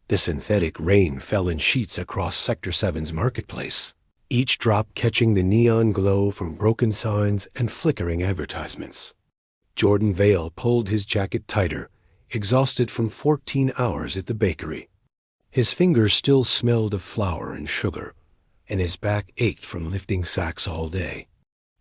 The synthetic rain fell in sheets across Sector 7's marketplace, each drop catching the neon glow from broken signs and flickering advertisements. Jordan Vale pulled his jacket tighter, exhausted from 14 hours at the bakery. His fingers still smelled of flour and sugar, and his back ached from lifting sacks all day.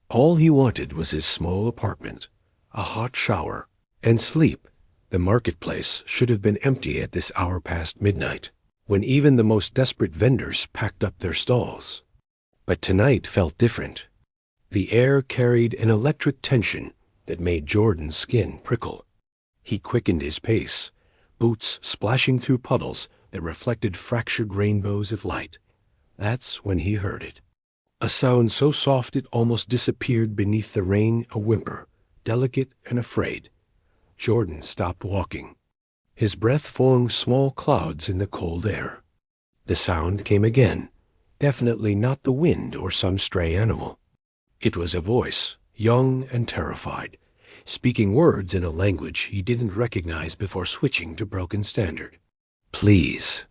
All he wanted was his small apartment, a hot shower, and sleep. The marketplace should have been empty at this hour past midnight, when even the most desperate vendors packed up their stalls. But tonight felt different. The air carried an electric tension that made Jordan's skin prickle. He quickened his pace, boots splashing through puddles that reflected fractured rainbows of light. That's when he heard it. A sound so soft it almost disappeared beneath the rain, a whimper, delicate and afraid. Jordan stopped walking. His breath formed small clouds in the cold air. The sound came again, definitely not the wind or some stray animal. It was a voice, young and terrified, speaking words in a language he didn't recognize before switching to broken standard. "Please.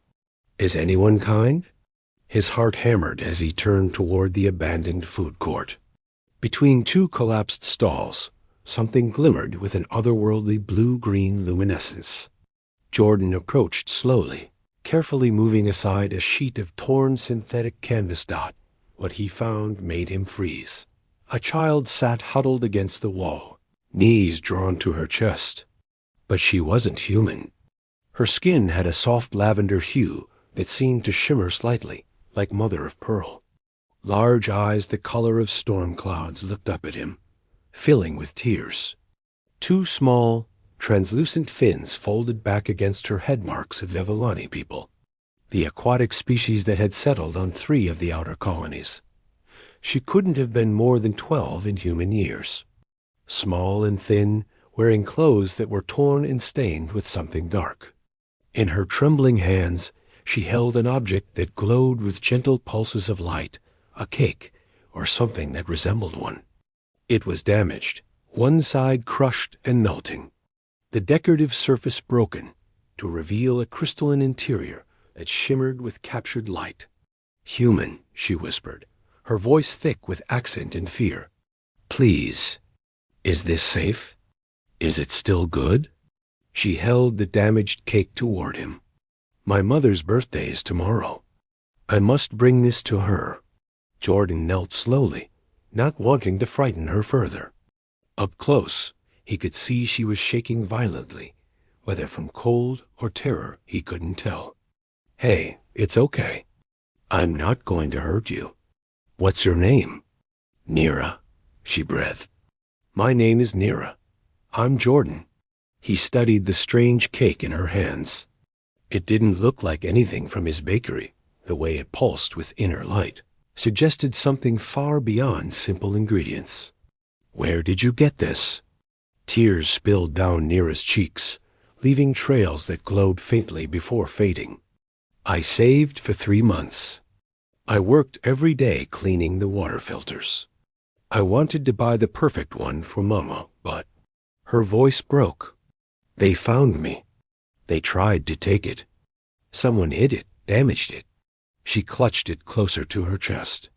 Is anyone kind?" His heart hammered as he turned toward the abandoned food court. Between two collapsed stalls, something glimmered with an otherworldly blue-green luminescence. Jordan approached slowly, carefully moving aside a sheet of torn synthetic canvas dot. What he found made him freeze. A child sat huddled against the wall, knees drawn to her chest. But she wasn't human. Her skin had a soft lavender hue that seemed to shimmer slightly, like mother of pearl. Large eyes the color of storm clouds looked up at him, filling with tears. Two small, translucent fins folded back against her head marks of Evelani people, the aquatic species that had settled on 3 of the outer colonies. She couldn't have been more than 12 in human years. Small and thin, wearing clothes that were torn and stained with something dark. In her trembling hands, she held an object that glowed with gentle pulses of light, a cake, or something that resembled one. It was damaged, one side crushed and melting, the decorative surface broken, to reveal a crystalline interior that shimmered with captured light. "Human," she whispered, her voice thick with accent and fear. "Please, is this safe? Is it still good?" She held the damaged cake toward him. "My mother's birthday is tomorrow. I must bring this to her." Jordan knelt slowly, not wanting to frighten her further. Up close, he could see she was shaking violently, whether from cold or terror he couldn't tell. "Hey, it's okay. I'm not going to hurt you. What's your name?" "Nira," she breathed. "My name is Nira. I'm Jordan." He studied the strange cake in her hands. It didn't look like anything from his bakery. The way it pulsed with inner light suggested something far beyond simple ingredients. "Where did you get this?" Tears spilled down Nira's cheeks, leaving trails that glowed faintly before fading. "I saved for 3 months. I worked every day cleaning the water filters. I wanted to buy the perfect one for Mama, but..." Her voice broke. "They found me. They tried to take it. Someone hid it, damaged it." She clutched it closer to her chest.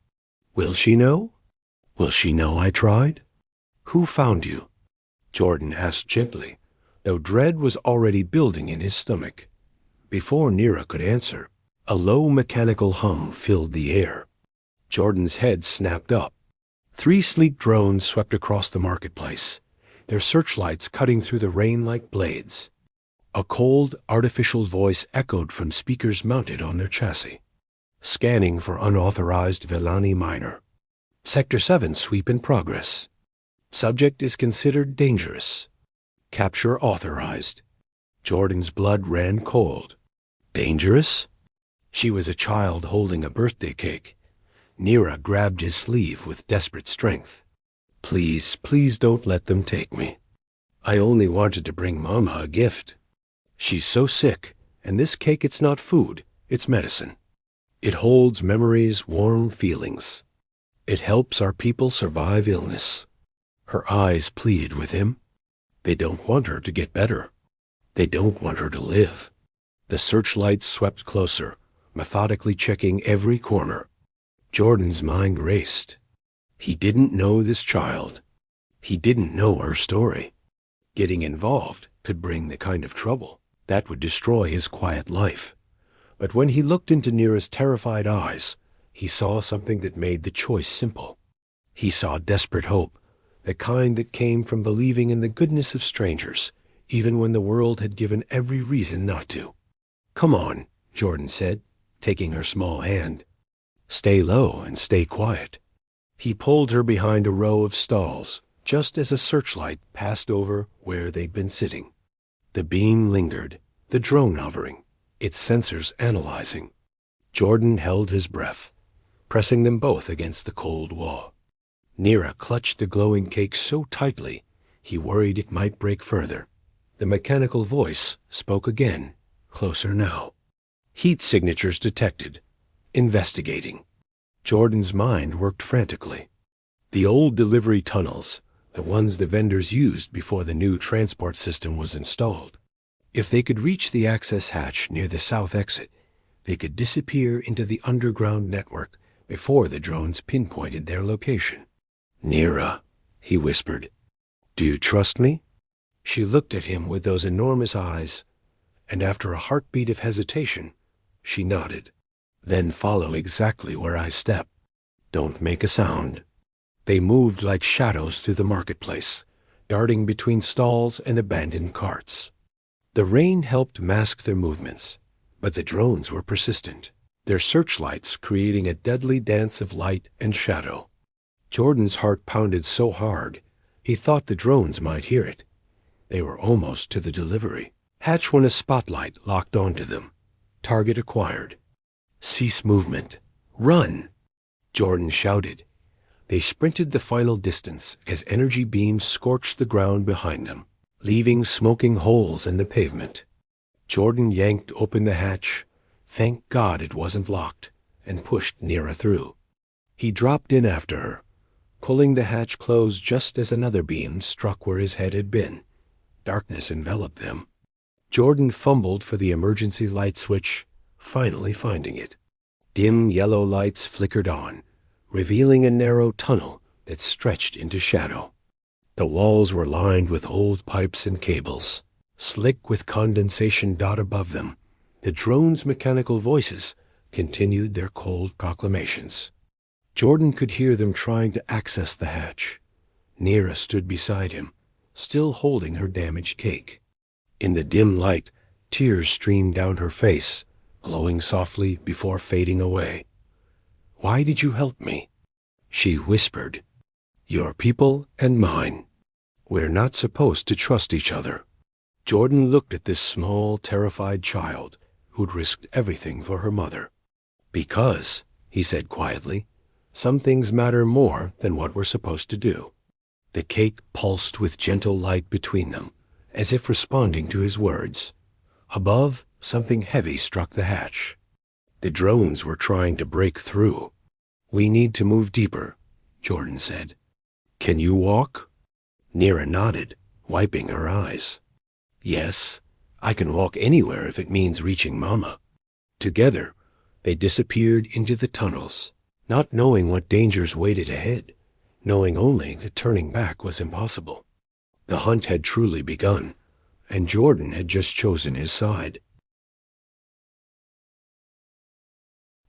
"Will she know? Will she know I tried?" "Who found you?" Jordan asked gently, though dread was already building in his stomach. Before Nira could answer, a low mechanical hum filled the air. Jordan's head snapped up. 3 sleek drones swept across the marketplace, their searchlights cutting through the rain like blades. A cold, artificial voice echoed from speakers mounted on their chassis. "Scanning for unauthorized Vellani miner. Sector 7 sweep in progress. Subject is considered dangerous. Capture authorized." Jordan's blood ran cold. Dangerous? She was a child holding a birthday cake. Nira grabbed his sleeve with desperate strength. "Please, please don't let them take me. I only wanted to bring Mama a gift. She's so sick, and this cake, it's not food, it's medicine. It holds memories, warm feelings. It helps our people survive illness." Her eyes pleaded with him. They don't want her to get better. They don't want her to live. The searchlights swept closer, methodically checking every corner. Jordan's mind raced. He didn't know this child. He didn't know her story. Getting involved could bring the kind of trouble that would destroy his quiet life. But when he looked into Nira's terrified eyes, he saw something that made the choice simple. He saw desperate hope, the kind that came from believing in the goodness of strangers, even when the world had given every reason not to. "Come on," Jordan said, taking her small hand. "Stay low and stay quiet." He pulled her behind a row of stalls, just as a searchlight passed over where they'd been sitting. The beam lingered, the drone hovering, its sensors analyzing. Jordan held his breath, pressing them both against the cold wall. Nira clutched the glowing cake so tightly, he worried it might break further. The mechanical voice spoke again, closer now. Heat signatures detected. Investigating. Jordan's mind worked frantically. The old delivery tunnels, the ones the vendors used before the new transport system was installed. If they could reach the access hatch near the south exit, they could disappear into the underground network before the drones pinpointed their location. "Nira," he whispered, "do you trust me?" She looked at him with those enormous eyes, and after a heartbeat of hesitation, she nodded. "Then follow exactly where I step. Don't make a sound." They moved like shadows through the marketplace, darting between stalls and abandoned carts. The rain helped mask their movements, but the drones were persistent, their searchlights creating a deadly dance of light and shadow. Jordan's heart pounded so hard, he thought the drones might hear it. They were almost to the delivery. Hatch when a spotlight locked onto them. Target acquired. "Cease movement. Run!" Jordan shouted. They sprinted the final distance as energy beams scorched the ground behind them, leaving smoking holes in the pavement. Jordan yanked open the hatch, thank God it wasn't locked, and pushed Nira through. He dropped in after her, pulling the hatch closed just as another beam struck where his head had been. Darkness enveloped them. Jordan fumbled for the emergency light switch, finally finding it. Dim yellow lights flickered on, revealing a narrow tunnel that stretched into shadow. The walls were lined with old pipes and cables, slick with condensation dot above them. The drone's mechanical voices continued their cold proclamations. Jordan could hear them trying to access the hatch. Nira stood beside him, still holding her damaged cake. In the dim light, tears streamed down her face, glowing softly before fading away. "Why did you help me?" She whispered. "Your people and mine. We're not supposed to trust each other." Jordan looked at this small, terrified child who'd risked everything for her mother. "Because," he said quietly, "some things matter more than what we're supposed to do." The cake pulsed with gentle light between them, as if responding to his words. Above, something heavy struck the hatch. The drones were trying to break through. "We need to move deeper," Jordan said. "Can you walk?" Nira nodded, wiping her eyes. "Yes, I can walk anywhere if it means reaching Mama." Together, they disappeared into the tunnels, not knowing what dangers waited ahead, knowing only that turning back was impossible. The hunt had truly begun, and Jordan had just chosen his side.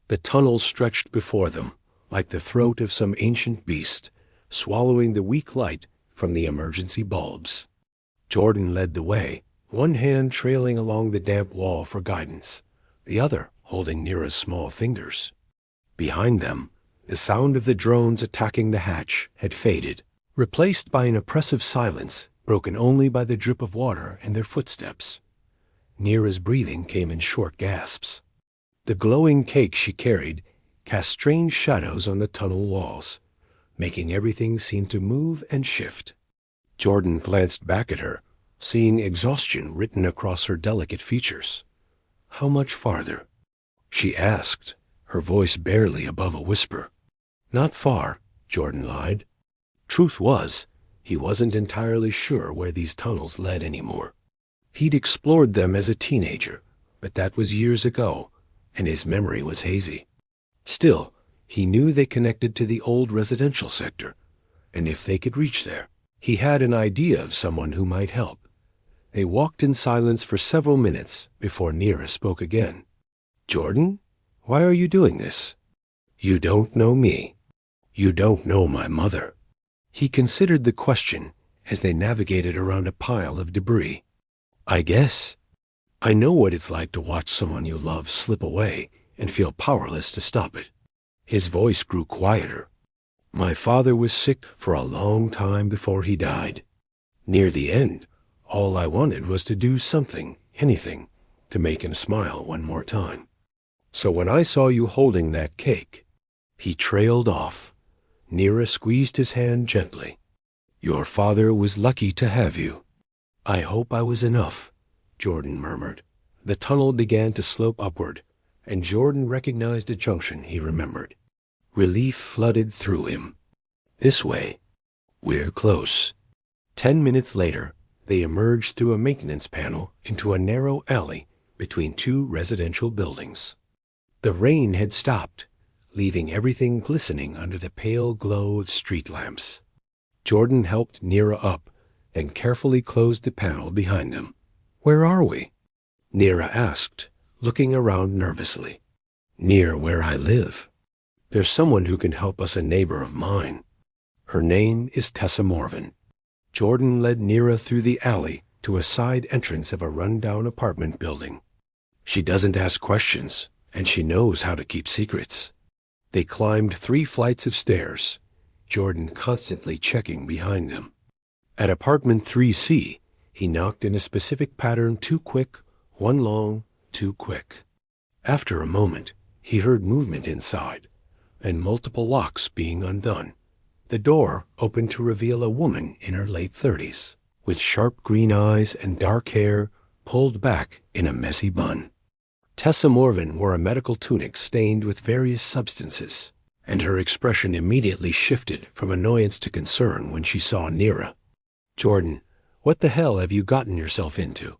The tunnel stretched before them, like the throat of some ancient beast, swallowing the weak light from the emergency bulbs. Jordan led the way, one hand trailing along the damp wall for guidance, the other holding Nira's small fingers. Behind them, the sound of the drones attacking the hatch had faded, replaced by an oppressive silence broken only by the drip of water and their footsteps. Nira's breathing came in short gasps. The glowing cake she carried cast strange shadows on the tunnel walls, making everything seem to move and shift. Jordan glanced back at her, seeing exhaustion written across her delicate features. "How much farther?" she asked, her voice barely above a whisper. "Not far," Jordan lied. Truth was, he wasn't entirely sure where these tunnels led anymore. He'd explored them as a teenager, but that was years ago, and his memory was hazy. Still, he knew they connected to the old residential sector, and if they could reach there, he had an idea of someone who might help. They walked in silence for several minutes before Nira spoke again. "Jordan, why are you doing this? You don't know me. You don't know my mother." He considered the question as they navigated around a pile of debris. "I guess. I know what it's like to watch someone you love slip away and feel powerless to stop it." His voice grew quieter. "My father was sick for a long time before he died. Near the end, all I wanted was to do something, anything, to make him smile one more time. So when I saw you holding that cake..." He trailed off. Nira squeezed his hand gently. "Your father was lucky to have you." "I hope I was enough," Jordan murmured. The tunnel began to slope upward, and Jordan recognized a junction he remembered. Relief flooded through him. "This way. We're close." 10 minutes later, they emerged through a maintenance panel into a narrow alley between two residential buildings. The rain had stopped, leaving everything glistening under the pale glow of street lamps. Jordan helped Nira up and carefully closed the panel behind them. "Where are we?" Nira asked, looking around nervously. "Near where I live. There's someone who can help us, a neighbor of mine. Her name is Tessa Morvan." Jordan led Nira through the alley to a side entrance of a run-down apartment building. "She doesn't ask questions, and she knows how to keep secrets." They climbed 3 flights of stairs, Jordan constantly checking behind them. At apartment 3C, he knocked in a specific pattern: 2 quick, 1 long, 2 quick. After a moment, he heard movement inside, and multiple locks being undone. The door opened to reveal a woman in her late 30s, with sharp green eyes and dark hair pulled back in a messy bun. Tessa Morvan wore a medical tunic stained with various substances, and her expression immediately shifted from annoyance to concern when she saw Nira. "Jordan, what the hell have you gotten yourself into?"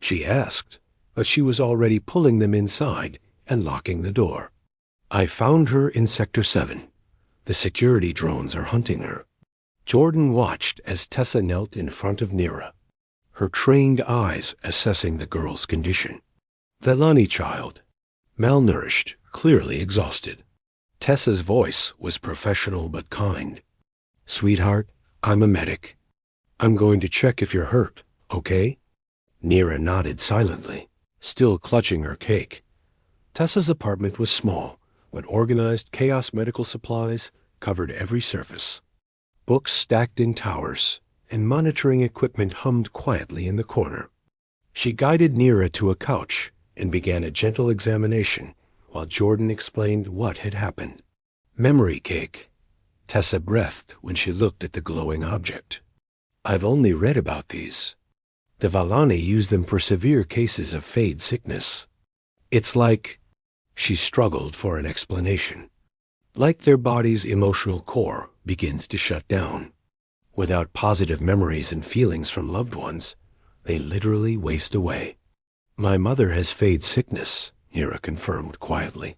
she asked, but she was already pulling them inside and locking the door. "I found her in Sector 7. The security drones are hunting her." Jordan watched as Tessa knelt in front of Nira, her trained eyes assessing the girl's condition. Velani child, malnourished, clearly exhausted. Tessa's voice was professional but kind. "Sweetheart, I'm a medic. I'm going to check if you're hurt, okay?" Nira nodded silently, still clutching her cake. Tessa's apartment was small, but organized chaos medical supplies covered every surface. Books stacked in towers, and monitoring equipment hummed quietly in the corner. She guided Nira to a couch and began a gentle examination while Jordan explained what had happened. "Memory cake," Tessa breathed when she looked at the glowing object. "I've only read about these. The Valani use them for severe cases of fade sickness. It's like..." She struggled for an explanation. "Like their body's emotional core begins to shut down. Without positive memories and feelings from loved ones, they literally waste away." "My mother has fade sickness," Nira confirmed quietly.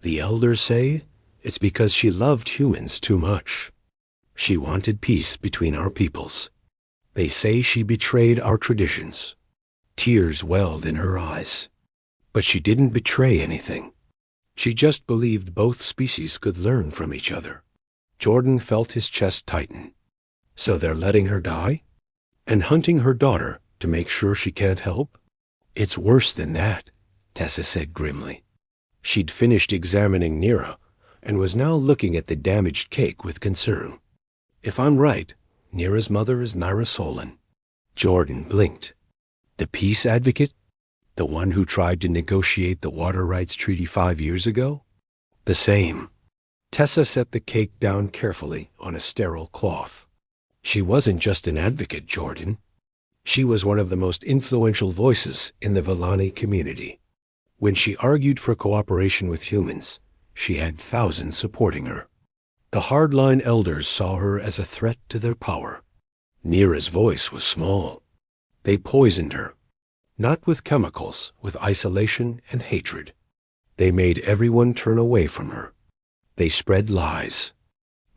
"The elders say it's because she loved humans too much. She wanted peace between our peoples. They say she betrayed our traditions." Tears welled in her eyes. "But she didn't betray anything. She just believed both species could learn from each other." Jordan felt his chest tighten. "So they're letting her die? And hunting her daughter to make sure she can't help?" "It's worse than that," Tessa said grimly. She'd finished examining Nira and was now looking at the damaged cake with concern. "If I'm right, Nira's mother is Naira Solon." Jordan blinked. "The peace advocate? The one who tried to negotiate the water rights treaty 5 years ago?" "The same." Tessa set the cake down carefully on a sterile cloth. "She wasn't just an advocate, Jordan. She was one of the most influential voices in the Valani community. When she argued for cooperation with humans, she had thousands supporting her. The hardline elders saw her as a threat to their power. Nira's voice was small. They poisoned her. Not with chemicals, with isolation and hatred. They made everyone turn away from her. They spread lies.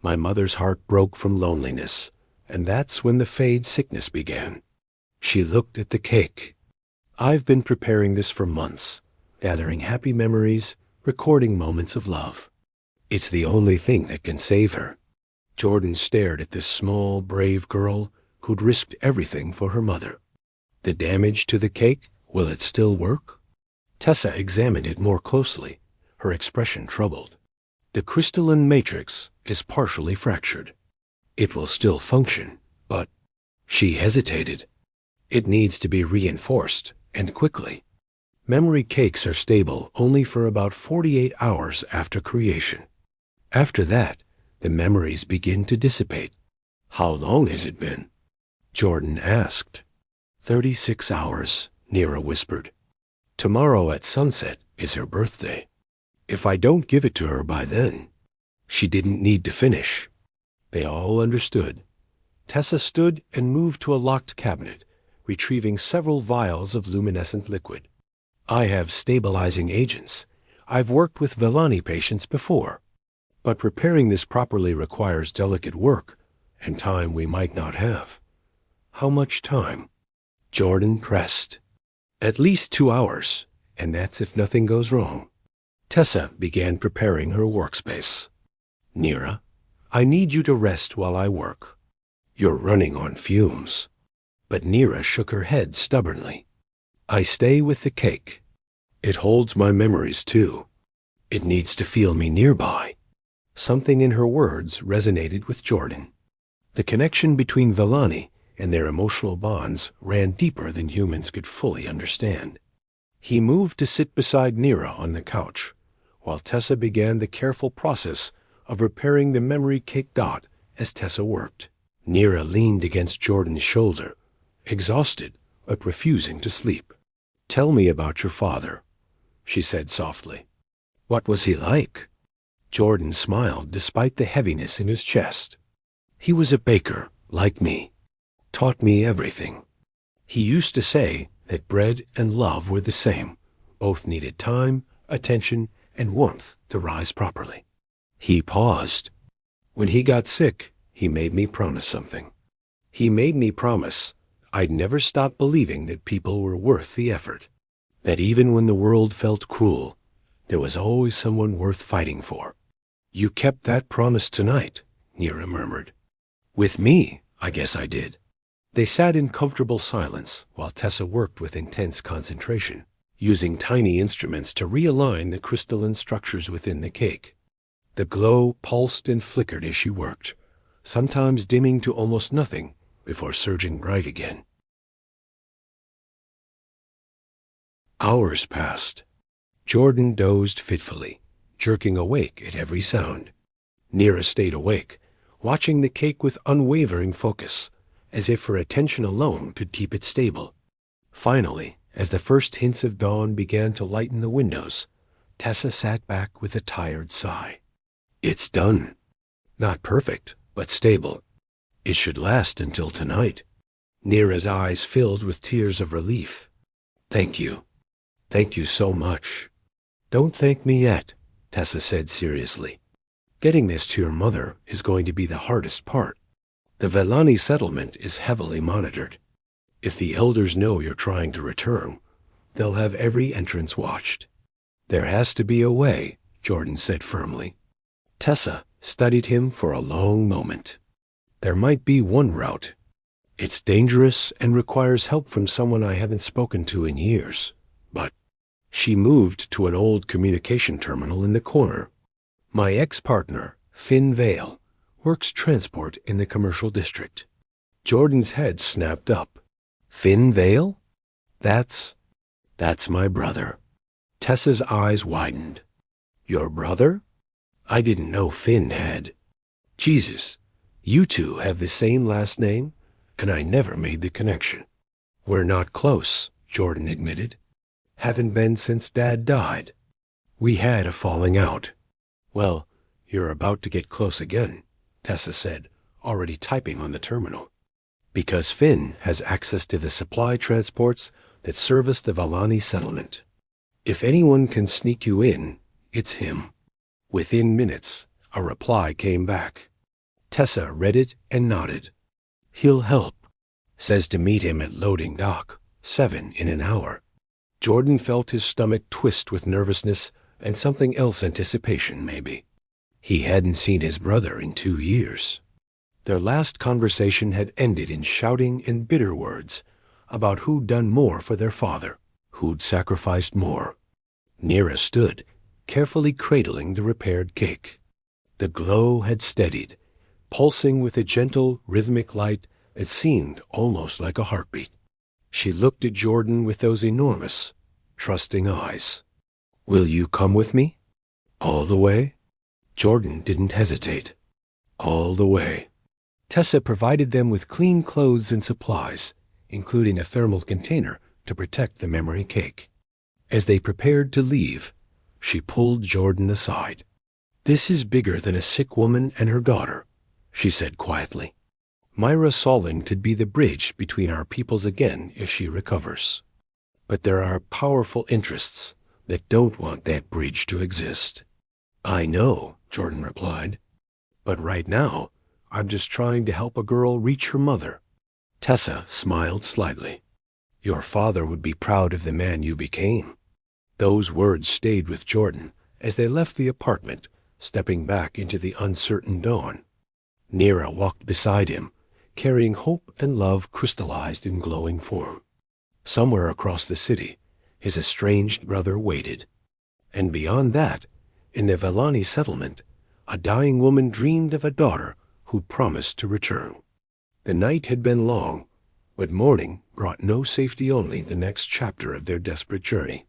My mother's heart broke from loneliness, and that's when the fade sickness began. She looked at the cake. I've been preparing this for months, gathering happy memories, recording moments of love. It's the only thing that can save her. Jordan stared at this small, brave girl who'd risked everything for her mother. The damage to the cake, will it still work? Tessa examined it more closely, her expression troubled. The crystalline matrix is partially fractured. It will still function, but she hesitated. It needs to be reinforced, and quickly. Memory cakes are stable only for about 48 hours after creation. After that, the memories begin to dissipate. How long has it been? Jordan asked. 36 hours, Nira whispered. Tomorrow at sunset is her birthday. If I don't give it to her by then, she didn't need to finish. They all understood. Tessa stood and moved to a locked cabinet, retrieving several vials of luminescent liquid. I have stabilizing agents. I've worked with Vellani patients before. But preparing this properly requires delicate work and time we might not have. How much time? Jordan pressed. At least 2 hours, and that's if nothing goes wrong. Tessa began preparing her workspace. Nira, I need you to rest while I work. You're running on fumes. But Nira shook her head stubbornly. I stay with the cake. It holds my memories too. It needs to feel me nearby. Something in her words resonated with Jordan. The connection between Vellani and their emotional bonds ran deeper than humans could fully understand. He moved to sit beside Nira on the couch, while Tessa began the careful process of repairing the memory cake dot as Tessa worked. Nira leaned against Jordan's shoulder, exhausted but refusing to sleep. Tell me about your father, she said softly. What was he like? Jordan smiled despite the heaviness in his chest. He was a baker, like me. Taught me everything. He used to say that bread and love were the same. Both needed time, attention, and warmth to rise properly. He paused. When he got sick, he made me promise something. He made me promise I'd never stop believing that people were worth the effort. That even when the world felt cruel, there was always someone worth fighting for. You kept that promise tonight, Nira murmured. With me, I guess I did. They sat in comfortable silence while Tessa worked with intense concentration, using tiny instruments to realign the crystalline structures within the cake. The glow pulsed and flickered as she worked, sometimes dimming to almost nothing before surging bright again. Hours passed. Jordan dozed fitfully, jerking awake at every sound. Nira stayed awake, watching the cake with unwavering focus, as if her attention alone could keep it stable. Finally, as the first hints of dawn began to lighten the windows, Tessa sat back with a tired sigh. It's done. Not perfect, but stable. It should last until tonight. Nira's eyes filled with tears of relief. Thank you. Thank you so much. Don't thank me yet, Tessa said seriously. Getting this to your mother is going to be the hardest part. The Vellani settlement is heavily monitored. If the elders know you're trying to return, they'll have every entrance watched. There has to be a way, Jordan said firmly. Tessa studied him for a long moment. There might be one route. It's dangerous and requires help from someone I haven't spoken to in years. But she moved to an old communication terminal in the corner. My ex-partner, Finn Vale, works transport in the commercial district. Jordan's head snapped up. Finn Vale? That's my brother. Tessa's eyes widened. Your brother? I didn't know Finn had. Jesus, you two have the same last name, and I never made the connection. We're not close, Jordan admitted. Haven't been since Dad died. We had a falling out. Well, you're about to get close again, Tessa said, already typing on the terminal. Because Finn has access to the supply transports that serviced the Valani settlement. If anyone can sneak you in, it's him. Within minutes, a reply came back. Tessa read it and nodded. He'll help. Says to meet him at loading dock, 7 in an hour. Jordan felt his stomach twist with nervousness and something else, anticipation maybe. He hadn't seen his brother in 2 years. Their last conversation had ended in shouting and bitter words about who'd done more for their father, who'd sacrificed more. Neera stood, carefully cradling the repaired cake. The glow had steadied, pulsing with a gentle, rhythmic light that seemed almost like a heartbeat. She looked at Jordan with those enormous, trusting eyes. Will you come with me? All the way? Jordan didn't hesitate. All the way. Tessa provided them with clean clothes and supplies, including a thermal container to protect the memory cake. As they prepared to leave, she pulled Jordan aside. This is bigger than a sick woman and her daughter, she said quietly. Myra Solin could be the bridge between our peoples again if she recovers. But there are powerful interests that don't want that bridge to exist. I know, Jordan replied. But right now, I'm just trying to help a girl reach her mother. Tessa smiled slightly. Your father would be proud of the man you became. Those words stayed with Jordan as they left the apartment, stepping back into the uncertain dawn. Neera walked beside him, carrying hope and love crystallized in glowing form. Somewhere across the city, his estranged brother waited. And beyond that, in the Valani settlement, a dying woman dreamed of a daughter who promised to return. The night had been long, but morning brought no safety, only the next chapter of their desperate journey.